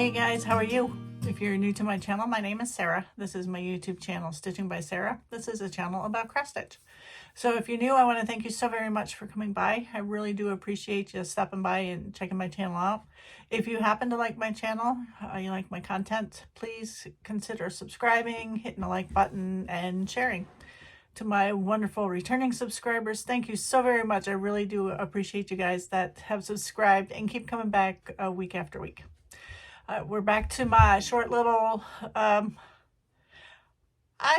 Hey guys, how are you? If you're new to my channel, my name is Sarah. This is my YouTube channel, Stitching by Sarah. This is a channel about cross stitch. So if you're new, I want to thank you so very much for coming by. I really do appreciate you stopping by and checking my channel out. If you happen to like my channel, you like my content, please consider subscribing, hitting the like button, and sharing. To my wonderful returning subscribers, thank you so very much. I really do appreciate you guys that have subscribed and keep coming back week after week. We're back to my short little, I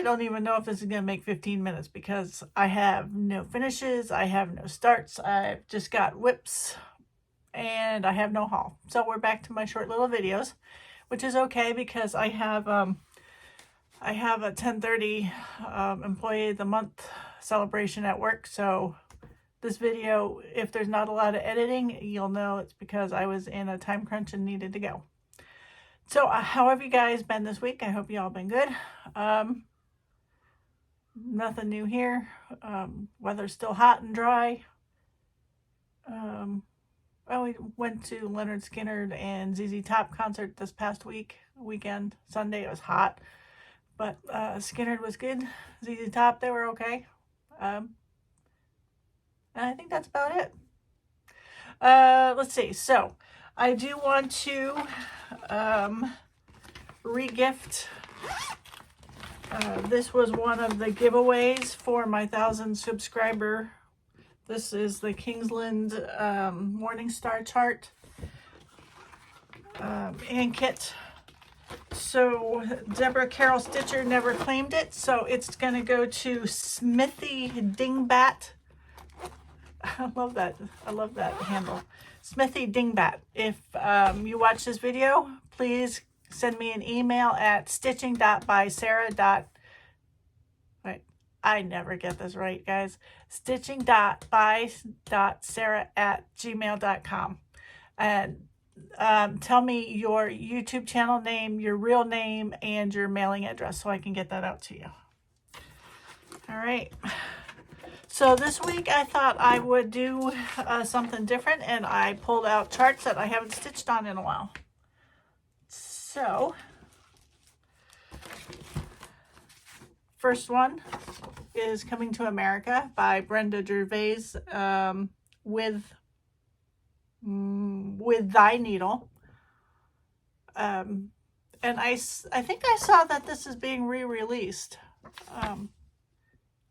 don't even know if this is going to make 15 minutes because I have no finishes, I have no starts, I've just got whips, and I have no haul. So we're back to my short little videos, which is okay because I have a 10/30 employee of the month celebration at work. So this video, if there's not a lot of editing, you'll know it's because I was in a time crunch and needed to go. So how have you guys been this week? I hope you all been good. Nothing new here. Weather's still hot and dry. Well, we went to Leonard Skinner and ZZ Top concert this past weekend. Sunday it was hot, but Skinner was good. ZZ Top, they were okay. And I think that's about it. Let's see. So I do want to re-gift. This was one of the giveaways for my 1,000 subscriber. This is the Kingsland Morningstar chart and kit. So Deborah Carol Stitcher never claimed it, so it's going to go to Smithy Dingbat. I love that handle. Smithy Dingbat. If you watch this video, please send me an email at stitching.bysarah. Right, I never get this right, guys. stitching.by.sarah@gmail.com, and tell me your YouTube channel name, your real name, and your mailing address so I can get that out to you. All right. So this week I thought I would do something different, and I pulled out charts that I haven't stitched on in a while. So first one is Coming to America by Brenda Gervais, with Thy Needle. And I think I saw that this is being re-released.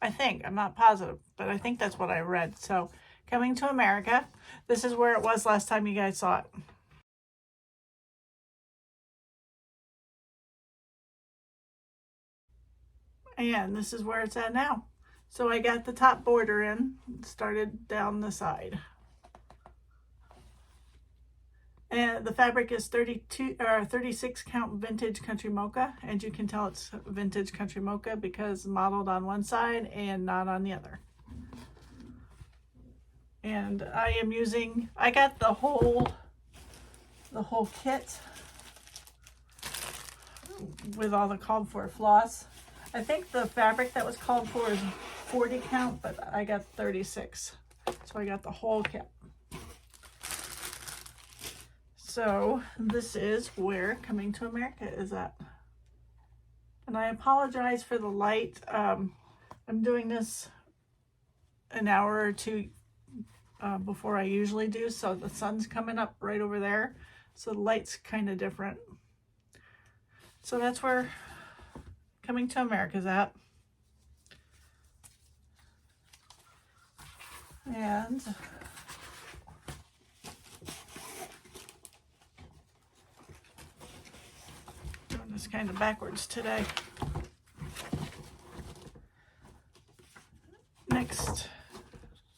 I think, I'm not positive, but I think that's what I read. So Coming to America, this is where it was last time you guys saw it. And this is where it's at now. So I got the top border in, started down the side. And the fabric is 36 count vintage country mocha, and you can tell it's vintage country mocha because modeled on one side and not on the other. And I got the whole kit with all the called for floss. I think the fabric that was called for is 40 count, but I got 36. So I got the whole kit. So this is where Coming to America is at. And I apologize for the light. I'm doing this an hour or two before I usually do, so the sun's coming up right over there. So the light's kind of different. So that's where Coming to America is at. And it's kind of backwards today.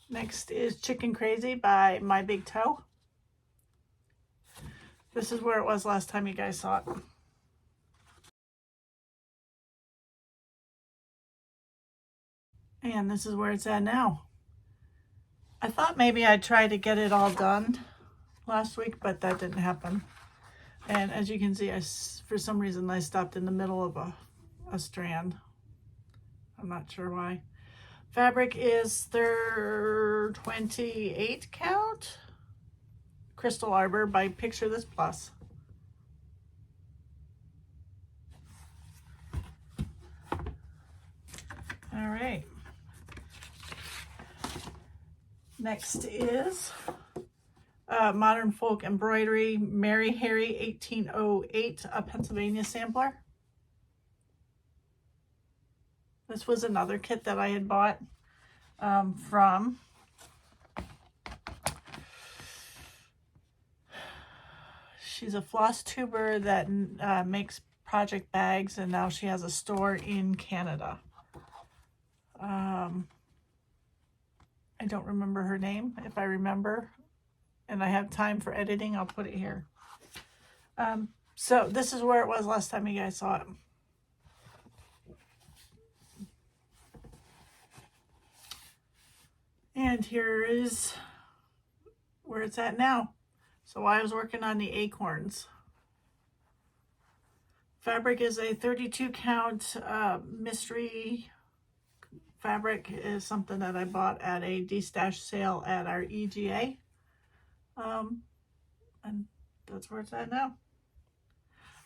Next is Chicken Crazy by My Big Toe. This is where it was last time you guys saw it. And this is where it's at now. I thought maybe I'd try to get it all done last week, but that didn't happen. And as you can see, for some reason I stopped in the middle of a strand. I'm not sure why. Fabric is 28 count. Crystal Arbor by Picture This Plus. All right. Next is Modern Folk Embroidery Mary Harry 1808, a Pennsylvania sampler. This was another kit that I had bought from she's a floss tuber that makes project bags, and now she has a store in Canada. I don't remember her name. If I remember and I have time for editing, I'll put it here. So this is where it was last time you guys saw it. And here is where it's at now. So I was working on the acorns. Fabric is a 32 count mystery fabric. Is something that I bought at a de-stash sale at our EGA. And that's where it's at now.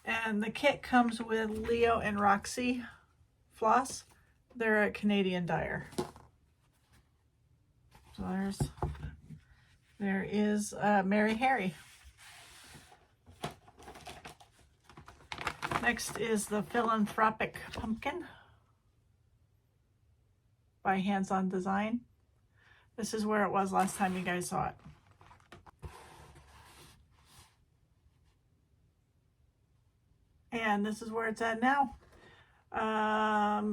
And the kit comes with Leo and Roxy floss. They're a Canadian dyer. So there is Mary Harry. Next is the Philanthropic Pumpkin by Hands On Design. This is where it was last time you guys saw it. And this is where it's at now.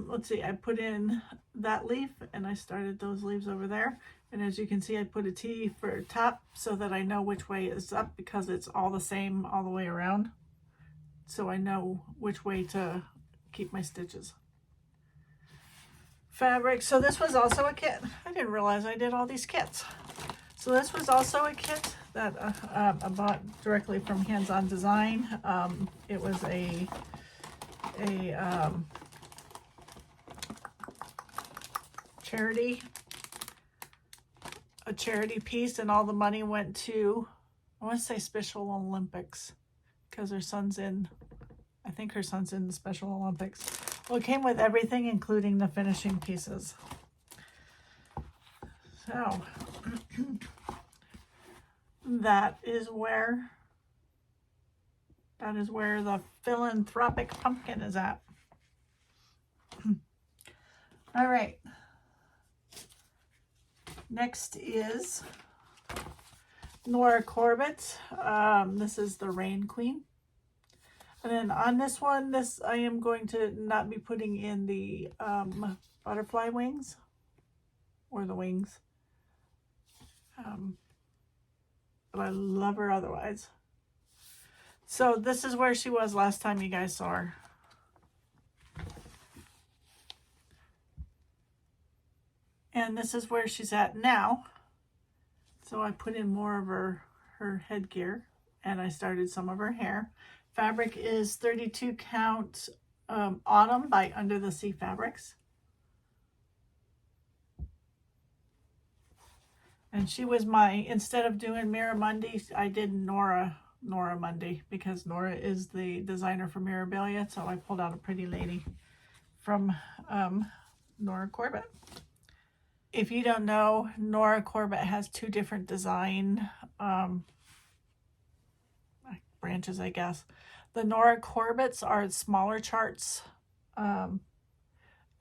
Let's see, I put in that leaf and I started those leaves over there. And as you can see, I put a T for top so that I know which way is up, because it's all the same all the way around. So I know which way to keep my stitches. Fabric, so this was also a kit. I didn't realize I did all these kits. So this was also a kit that I bought directly from Hands On Design. It was a charity piece, and all the money went to, I want to say, Special Olympics, because her son's in, I think her son's in the Special Olympics. Well, it came with everything, including the finishing pieces. So that is where the Philanthropic Pumpkin is at. All right. Next is Nora Corbett. This is the Rain Queen. And then on this one, I am going to not be putting in the butterfly wings, or the wings. But I love her otherwise. So this is where she was last time you guys saw her. And this is where she's at now. So I put in more of her headgear, and I started some of her hair. Fabric is 32 count Autumn by Under the Sea Fabrics. And she was instead of doing Miramundi, I did Nora Mundi, because Nora is the designer for Mirabilia. So I pulled out a pretty lady from Nora Corbett. If you don't know, Nora Corbett has two different design branches, I guess. The Nora Corbetts are smaller charts, and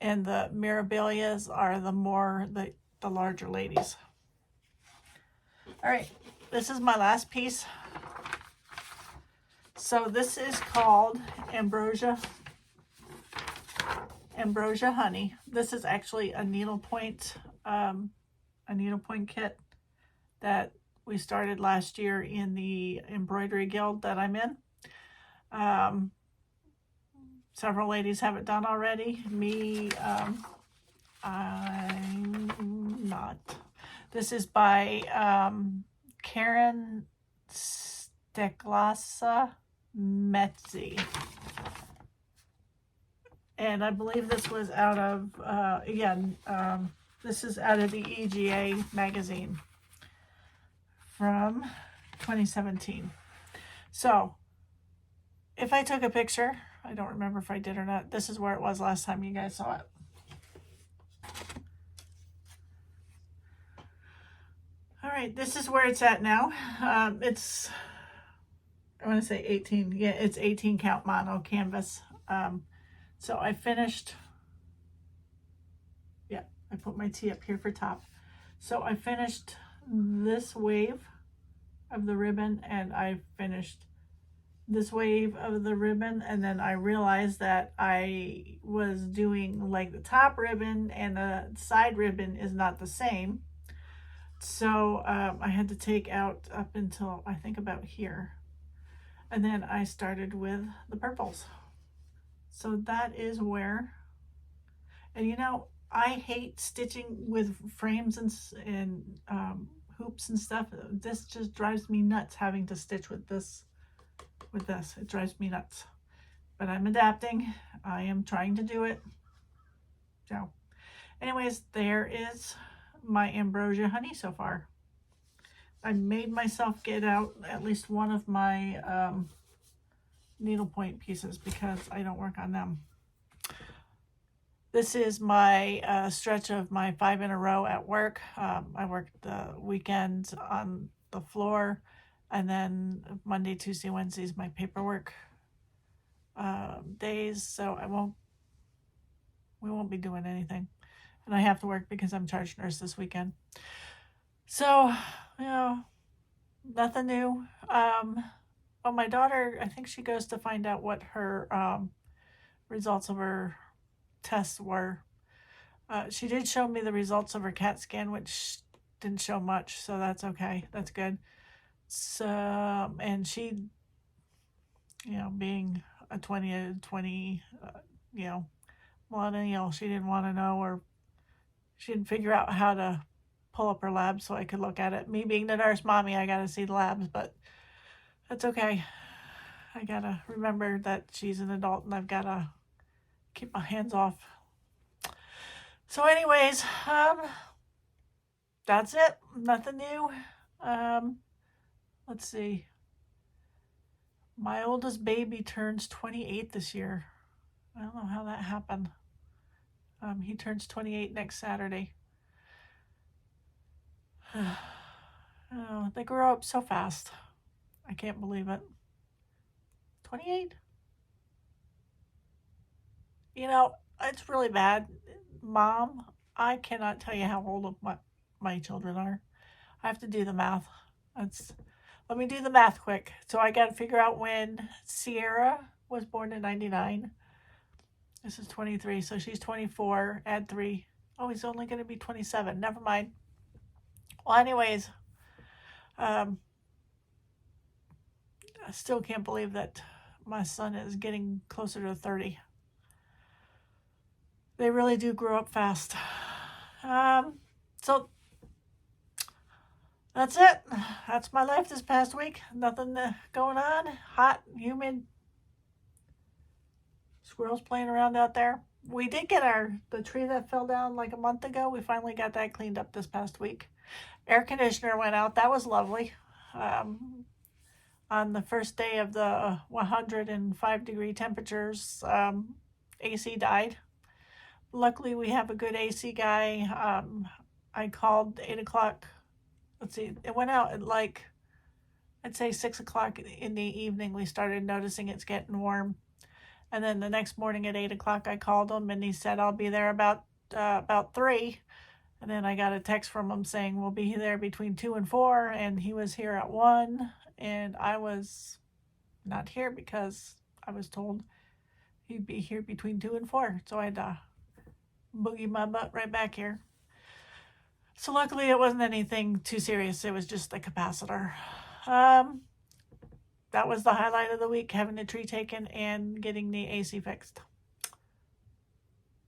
the Mirabilias are the larger ladies. All right, this is my last piece. So this is called Ambrosia Honey. This is actually a needlepoint kit that we started last year in the embroidery guild that I'm in. Several ladies have it done already. Me, I'm not. This is by Karen Steklasa Metzi. And I believe this was out of, this is out of the EGA magazine from 2017. So if I took a picture, I don't remember if I did or not, this is where it was last time you guys saw it. right, this is where it's at now. It's, I want to say 18. Yeah, it's 18 count mono canvas. So I finished, yeah, I put my T up here for top. So I finished this wave of the ribbon, and I finished this wave of the ribbon, and then I realized that I was doing like the top ribbon and the side ribbon is not the same. So I had to take out up until I think about here. And then I started with the purples. So that is where, and you know, I hate stitching with frames and hoops and stuff. This just drives me nuts having to stitch with this. It drives me nuts. But I'm adapting. I am trying to do it. So anyways, there is my ambrosia honey so far. I made myself get out at least one of my needlepoint pieces because I don't work on them. This is my stretch of my 5 in a row at work. I worked the weekends on the floor, and then Monday, Tuesday, Wednesdays my paperwork days. So we won't be doing anything, and I have to work because I'm charge nurse this weekend. So you know, nothing new. Well, my daughter, I think she goes to find out what her results of her tests were. She did show me the results of her CAT scan, which didn't show much, so that's okay. That's good. So, and she, you know, being a 20, you know, millennial, she didn't want to know, or she didn't figure out how to pull up her labs so I could look at it. Me being the nurse mommy, I got to see the labs, but that's okay. I got to remember that she's an adult and I've got to keep my hands off. So anyways, that's it. Nothing new. Let's see. My oldest baby turns 28 this year. I don't know how that happened. He turns 28 next Saturday. Oh, they grow up so fast. I can't believe it. 28? You know, it's really bad. Mom, I cannot tell you how old my children are. I have to do the math. Let me do the math quick. So I got to figure out when Sierra was born in 99. This is 23, so she's 24. Add 3. Oh, he's only going to be 27. Never mind. Well, anyways, I still can't believe that my son is getting closer to 30. They really do grow up fast. So that's it. That's my life this past week. Nothing going on. Hot, humid. Squirrels playing around out there. We did get the tree that fell down like a month ago. We finally got that cleaned up this past week. Air conditioner went out. That was lovely. On the first day of the 105-degree temperatures, AC died. Luckily, we have a good AC guy. I called 8 o'clock. Let's see, it went out at like, I'd say 6 o'clock in the evening. We started noticing it's getting warm. And then the next morning at 8 o'clock, I called him and he said, I'll be there about 3. And then I got a text from him saying, we'll be there between 2 and 4. And he was here at 1. And I was not here because I was told he'd be here between 2 and 4. So I had to boogie my butt right back here. So luckily it wasn't anything too serious. It was just the capacitor. That was the highlight of the week, having the tree taken and getting the AC fixed.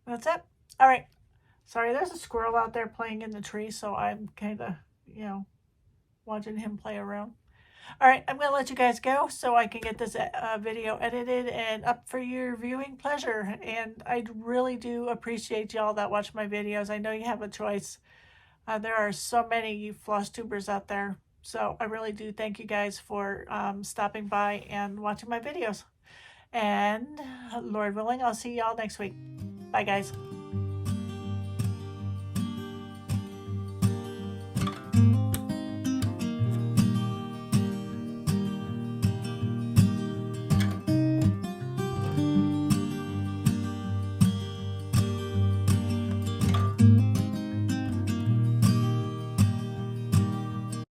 That's it. All right. Sorry, there's a squirrel out there playing in the tree, so I'm kind of, you know, watching him play around. All right, I'm going to let you guys go so I can get this video edited and up for your viewing pleasure. And I really do appreciate y'all that watch my videos. I know you have a choice. There are so many floss tubers out there. So I really do thank you guys for stopping by and watching my videos. And Lord willing, I'll see y'all next week. Bye, guys.